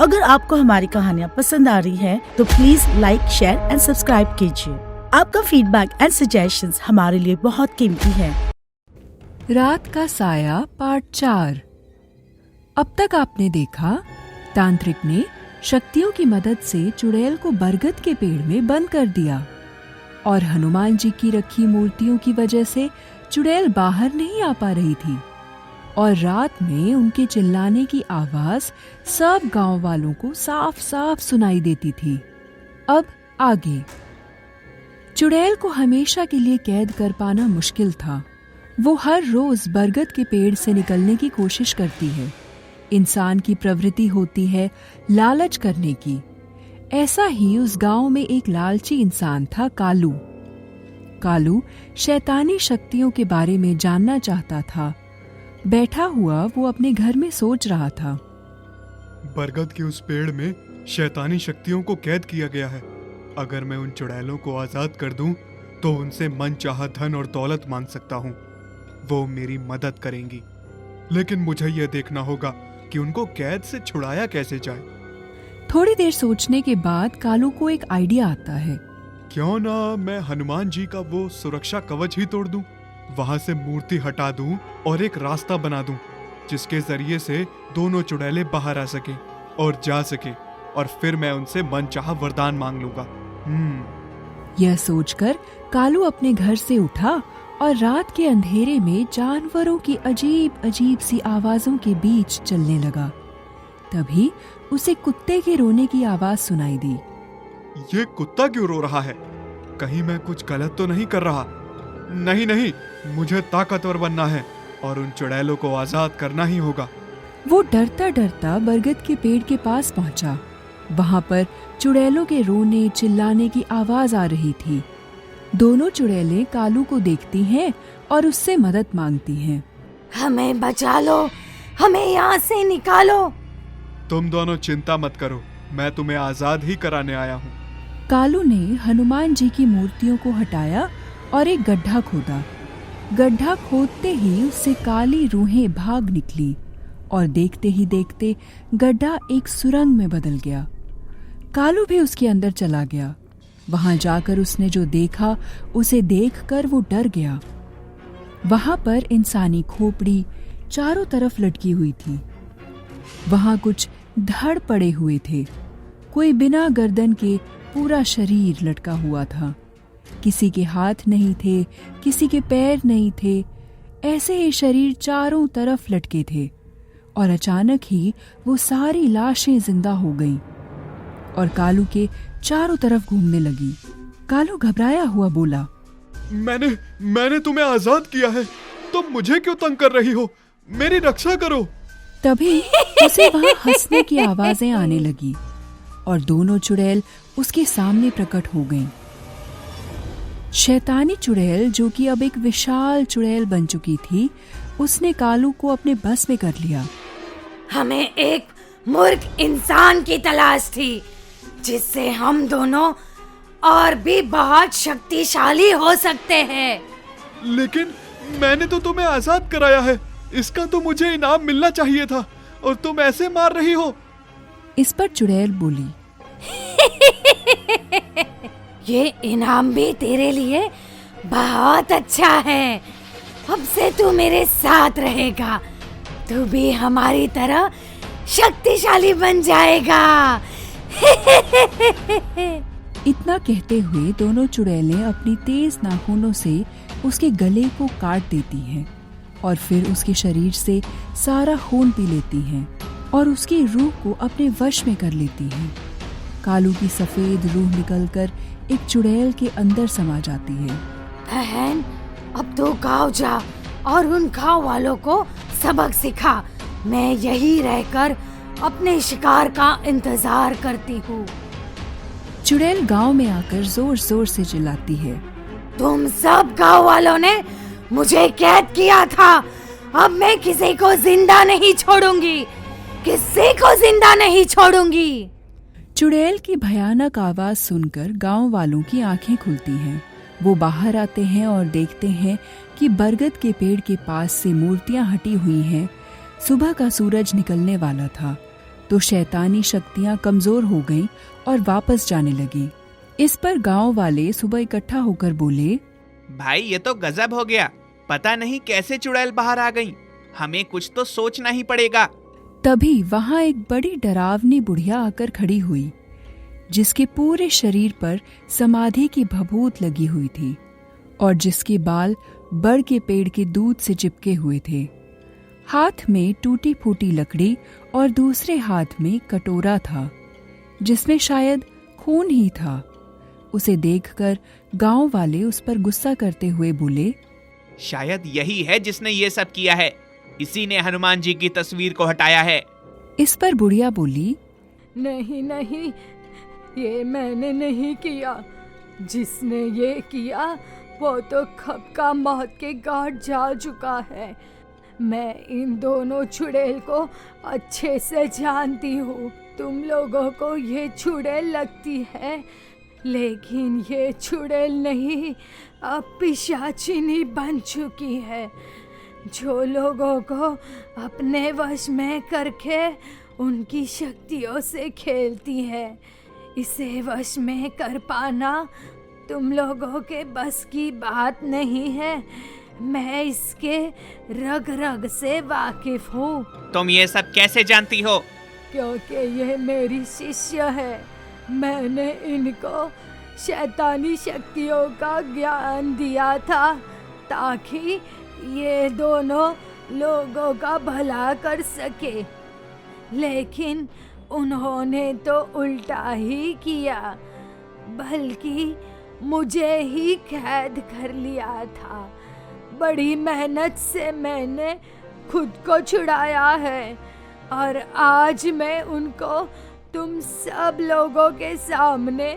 अगर आपको हमारी कहानियाँ पसंद आ रही है तो please like, share and subscribe कीजिए। आपका फीडबैक एंड सजेशंस हमारे लिए बहुत कीमती है। रात का साया पार्ट 4। अब तक आपने देखा, तांत्रिक ने शक्तियों की मदद से चुड़ैल को बरगद के पेड़ में बंद कर दिया और हनुमान जी की रखी मूर्तियों की वजह से चुड़ैल बाहर नहीं आ पा रही थी और रात में उनके चिल्लाने की आवाज सब गांव वालों को साफ साफ सुनाई देती थी। अब आगे। चुड़ैल को हमेशा के लिए कैद कर पाना मुश्किल था। वो हर रोज बरगद के पेड़ से निकलने की कोशिश करती है। इंसान की प्रवृत्ति होती है लालच करने की। ऐसा ही उस गांव में एक लालची इंसान था, कालू। कालू शैतानी शक्तियों के बारे में जानना चाहता था। बैठा हुआ वो अपने घर में सोच रहा था। बरगद के उस पेड़ में शैतानी शक्तियों को कैद किया गया है। अगर मैं उन चुड़ैलों को आजाद कर दूं तो उनसे मनचाहा धन और दौलत मांग सकता हूं। वो मेरी मदद करेंगी, लेकिन मुझे यह देखना होगा कि उनको कैद से छुड़ाया कैसे जाए। थोड़ी देर सोचने के बाद कालू को एक आइडिया आता है। क्यों ना मैं हनुमान जी का वो सुरक्षा कवच ही तोड़ दूं, वहां से मूर्ति हटा दूं और एक रास्ता बना दूं जिसके जरिए से दोनों चुड़ैलें बाहर आ सके और जा सके, और फिर मैं उनसे मनचाहा वरदान मांग लूंगा। यह सोचकर कालू अपने घर से उठा और रात के अंधेरे में जानवरों की अजीब अजीब सी आवाजों के बीच चलने लगा। तभी उसे कुत्ते के रोने की आवाज सुनाई दी। ये कुत्ता क्यों रो रहा है? कहीं मैं कुछ गलत तो नहीं कर रहा? नहीं नहीं, मुझे ताकतवर बनना है और उन चुड़ैलों को आजाद करना ही होगा। वो डरता डरता बरगद के पेड़ के पास पहुंचा। वहां पर चुड़ैलों के रोने चिल्लाने की आवाज आ रही थी। दोनों चुड़ैलें कालू को देखती हैं और उससे मदद मांगती हैं। हमें बचा लो, हमें यहाँ से निकालो। तुम दोनों चिंता मत करो, मैं तुम्हें आजाद ही कराने आया हूँ। कालू ने हनुमान जी की मूर्तियों को हटाया और एक गड्ढा खोदा। गड्ढा खोदते ही उससे काली रूहें भाग निकली और देखते ही देखते गड्ढा एक सुरंग में बदल गया। कालू भी उसके अंदर चला गया। वहां जाकर उसने जो देखा उसे देखकर वो डर गया। वहां पर इंसानी खोपड़ी चारों तरफ लटकी हुई थी। वहां कुछ धड़ पड़े हुए थे। कोई बिना गर्दन के पूरा शरीर लटका हुआ था। किसी के हाथ नहीं थे, किसी के पैर नहीं थे। ऐसे ही शरीर चारों तरफ लटके थे और अचानक ही वो सारी लाशें जिंदा हो गईं और कालू के चारों तरफ घूमने लगी। कालू घबराया हुआ बोला, मैंने तुम्हें आजाद किया है, तुम मुझे क्यों तंग कर रही हो? मेरी रक्षा करो। तभी उसे वहां हंसने की आवाजें आने लगी और दोनों चुड़ैल उसके सामने प्रकट हो गईं। शैतानी चुड़ैल, जो कि अब एक विशाल चुड़ैल बन चुकी थी, उसने कालू को अपने बस में कर लिया। हमें एक मूर्ख इंसान की तलाश थी जिससे हम दोनों और भी बहुत शक्तिशाली हो सकते हैं। लेकिन मैंने तो तुम्हें आजाद कराया है, इसका तो मुझे इनाम मिलना चाहिए था और तुम ऐसे मार रही हो। इस पर चुड़ैल बोली, ये इनाम भी तेरे लिए बहुत अच्छा है। अब से तू मेरे साथ रहेगा, तू भी हमारी तरह शक्तिशाली बन जाएगा। इतना कहते हुए दोनों चुड़ैलें अपनी तेज नाखूनों से उसके गले को काट देती हैं और फिर उसके शरीर से सारा खून पी लेती हैं और उसकी रूह को अपने वश में कर लेती हैं। कालू की सफेद रूह निकलकर एक चुड़ैल के अंदर समा जाती है। बहन, अब तो गाँव जा और उन गाँव वालों को सबक सिखा। मैं यही रहकर अपने शिकार का इंतजार करती हूँ। चुड़ैल गांव में आकर जोर जोर से चिल्लाती है, तुम सब गाँव वालों ने मुझे कैद किया था। अब मैं किसी को जिंदा नहीं छोड़ूंगी, किसी को जिंदा नहीं छोड़ूंगी। चुड़ैल की भयानक आवाज सुनकर गांव वालों की आंखें खुलती हैं। वो बाहर आते हैं और देखते हैं कि बरगद के पेड़ के पास से मूर्तियां हटी हुई हैं। सुबह का सूरज निकलने वाला था तो शैतानी शक्तियां कमजोर हो गईं और वापस जाने लगी। इस पर गांव वाले सुबह इकट्ठा होकर बोले, भाई ये तो गजब हो गया, पता नहीं कैसे चुड़ैल बाहर आ गई, हमें कुछ तो सोचना ही पड़ेगा। तभी वहां एक बड़ी डरावनी बुढ़िया आकर खड़ी हुई, जिसके पूरे शरीर पर समाधि की भभूत लगी हुई थी और जिसके बाल बड़ के पेड़ के दूध से चिपके हुए थे। हाथ में टूटी फूटी लकड़ी और दूसरे हाथ में कटोरा था, जिसमें शायद खून ही था। उसे देखकर गांव वाले उस पर गुस्सा करते हुए बोले, शायद यही है जिसने ये सब किया है, इसी ने हनुमान जी की तस्वीर को हटाया है। इस पर बुढ़िया बोली, नहीं नहीं, ये मैंने नहीं किया। जिसने ये किया वो तो कब का मौत के घाट जा चुका है। मैं इन दोनों चुड़ैल को अच्छे से जानती हूँ। तुम लोगों को ये चुड़ैल लगती है, लेकिन ये चुड़ैल नहीं, अब पिशाचिनी बन चुकी है, जो लोगों को अपने वश में करके उनकी शक्तियों से खेलती है। इसे वश में कर पाना तुम लोगों के बस की बात नहीं है। मैं इसके रग रग से वाकिफ हूँ। तुम ये सब कैसे जानती हो? क्योंकि ये मेरी शिष्य है। मैंने इनको शैतानी शक्तियों का ज्ञान दिया था ताकि ये दोनों लोगों का भला कर सके, लेकिन उन्होंने तो उल्टा ही किया, बल्कि मुझे ही कैद कर लिया था। बड़ी मेहनत से मैंने खुद को छुड़ाया है और आज मैं उनको तुम सब लोगों के सामने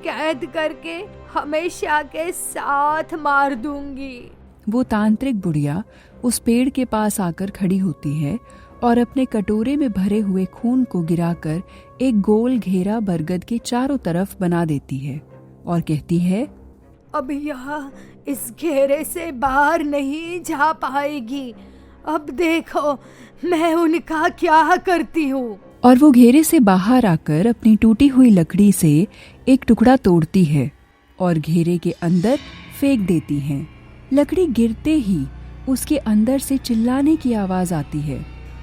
कैद करके हमेशा के साथ मार दूंगी। वो तांत्रिक बुढ़िया उस पेड़ के पास आकर खड़ी होती है और अपने कटोरे में भरे हुए खून को गिराकर एक गोल घेरा बरगद के चारों तरफ बना देती है और कहती है, अब यह इस घेरे से बाहर नहीं जा पाएगी। अब देखो मैं उनका क्या करती हूँ। और वो घेरे से बाहर आकर अपनी टूटी हुई लकड़ी से एक टुकड़ा तोड़ती है और घेरे के अंदर फेंक देती है। लकड़ी गिरते ही उसके अंदर से चिल्लाने की आवाज आती है,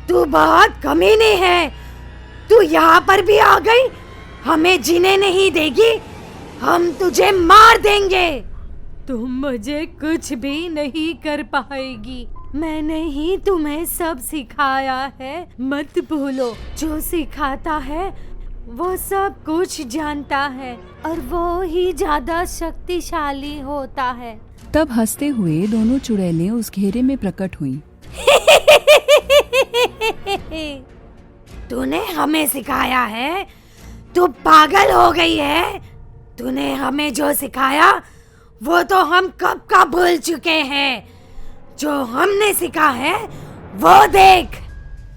तू बहुत कमीनी है, तू यहाँ पर भी आ गई, हमें जीने नहीं देगी, हम तुझे मार देंगे। तुम मुझे कुछ भी नहीं कर पाएगी। मैंने ही तुम्हें सब सिखाया है। मत भूलो, जो सिखाता है वो सब कुछ जानता है और वो ही ज्यादा शक्तिशाली होता है। तब हंसते हुए दोनों चुड़ैलें उस घेरे में प्रकट हुईं। तूने हमें सिखाया है? तू पागल हो गई है? तूने हमें जो सिखाया वो तो हम कब का भूल चुके हैं। जो हमने सीखा है वो देख।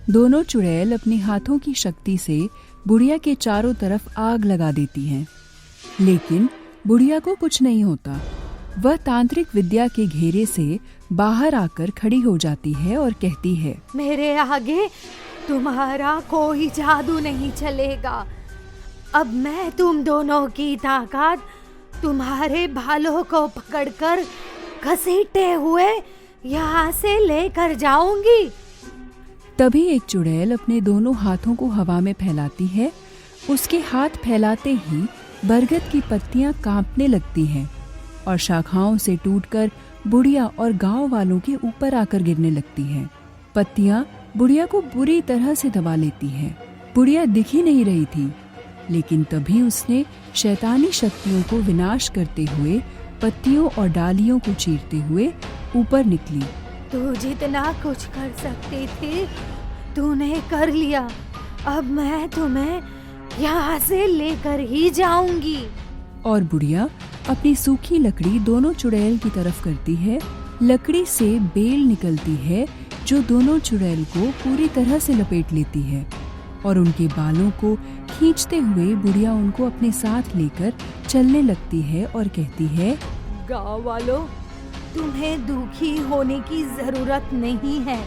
दोनों चुड़ैल अपने हाथों की शक्ति से बुढ़िया के चारों तरफ आग लगा देती हैं, लेकिन बुढ़िया को कुछ नहीं होता। वह तांत्रिक विद्या के घेरे से बाहर आकर खड़ी हो जाती है और कहती है, मेरे आगे तुम्हारा कोई जादू नहीं चलेगा। अब मैं तुम दोनों की ताकत तुम्हारे बालों को पकड़कर घसीटते हुए यहाँ से लेकर जाऊंगी। तभी एक चुड़ैल अपने दोनों हाथों को हवा में फैलाती है। उसके हाथ फैलाते ही बरगद की पत्तियां कांपने लगती हैं और शाखाओं से टूटकर बुढ़िया और गांव वालों के ऊपर आकर गिरने लगती हैं। पत्तियां बुढ़िया को बुरी तरह से दबा लेती हैं। बुढ़िया दिख ही नहीं रही थी, लेकिन तभी उसने शैतानी शक्तियों को विनाश करते हुए पत्तियों और डालियों को चीरते हुए ऊपर निकली। तू जितना कुछ कर सकती थी तूने कर लिया। अब मैं तुम्हें यहाँ से लेकर ही जाऊंगी। और बुढ़िया अपनी सूखी लकड़ी दोनों चुड़ैल की तरफ करती है। लकड़ी से बेल निकलती है जो दोनों चुड़ैल को पूरी तरह से लपेट लेती है और उनके बालों को खींचते हुए बुढ़िया उनको अपने साथ लेकर चलने लगती है और कहती है, गाँव वालों, तुम्हें दुखी होने की जरूरत नहीं है।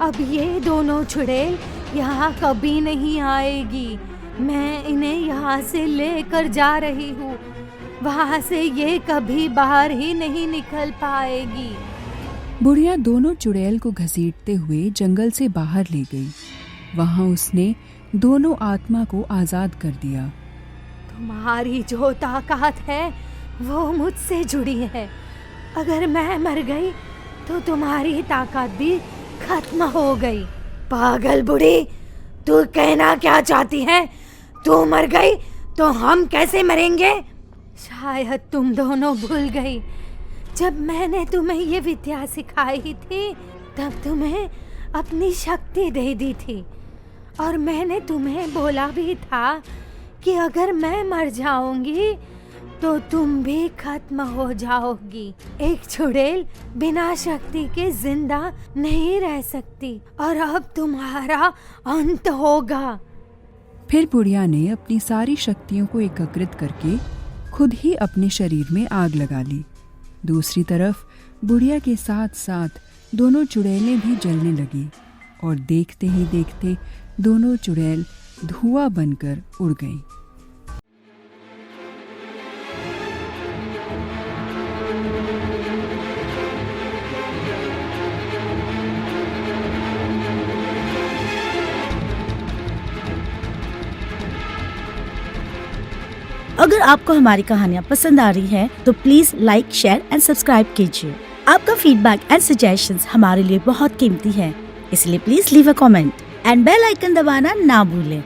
अब ये दोनों चुड़ैल यहाँ कभी नहीं आएगी। मैं इन्हें यहाँ से लेकर जा रही हूँ। वहाँ से ये कभी बाहर ही नहीं निकल पाएगी। बुढ़िया दोनों चुड़ैल को घसीटते हुए जंगल से बाहर ले गई। वहाँ उसने दोनों आत्मा को आजाद कर दिया। तुम्हारी जो ताकत है वो मुझसे जुड़ी है। अगर मैं मर गई तो तुम्हारी ताकत भी खत्म हो गई। पागल बूढ़ी, तू कहना क्या चाहती है? तू मर गई तो हम कैसे मरेंगे? शायद तुम दोनों भूल गई, जब मैंने तुम्हें ये विद्या सिखाई थी तब तुम्हें अपनी शक्ति दे दी थी, और मैंने तुम्हें बोला भी था कि अगर मैं मर जाऊंगी तो तुम भी खत्म हो जाओगी। एक चुड़ैल बिना शक्ति के जिंदा नहीं रह सकती, और अब तुम्हारा अंत होगा। फिर बुढ़िया ने अपनी सारी शक्तियों को एकत्रित करके खुद ही अपने शरीर में आग लगा ली। दूसरी तरफ बुढ़िया के साथ साथ दोनों चुड़ैलें भी जलने लगी, और देखते ही देखते दोनों चुड़ैल धुआं बनकर उड़ गईं। अगर आपको हमारी कहानियाँ पसंद आ रही हैं, तो please like, share and subscribe कीजिए। आपका फीडबैक एंड सजेशंस हमारे लिए बहुत कीमती है, इसलिए please leave a comment and bell icon दबाना ना भूलें।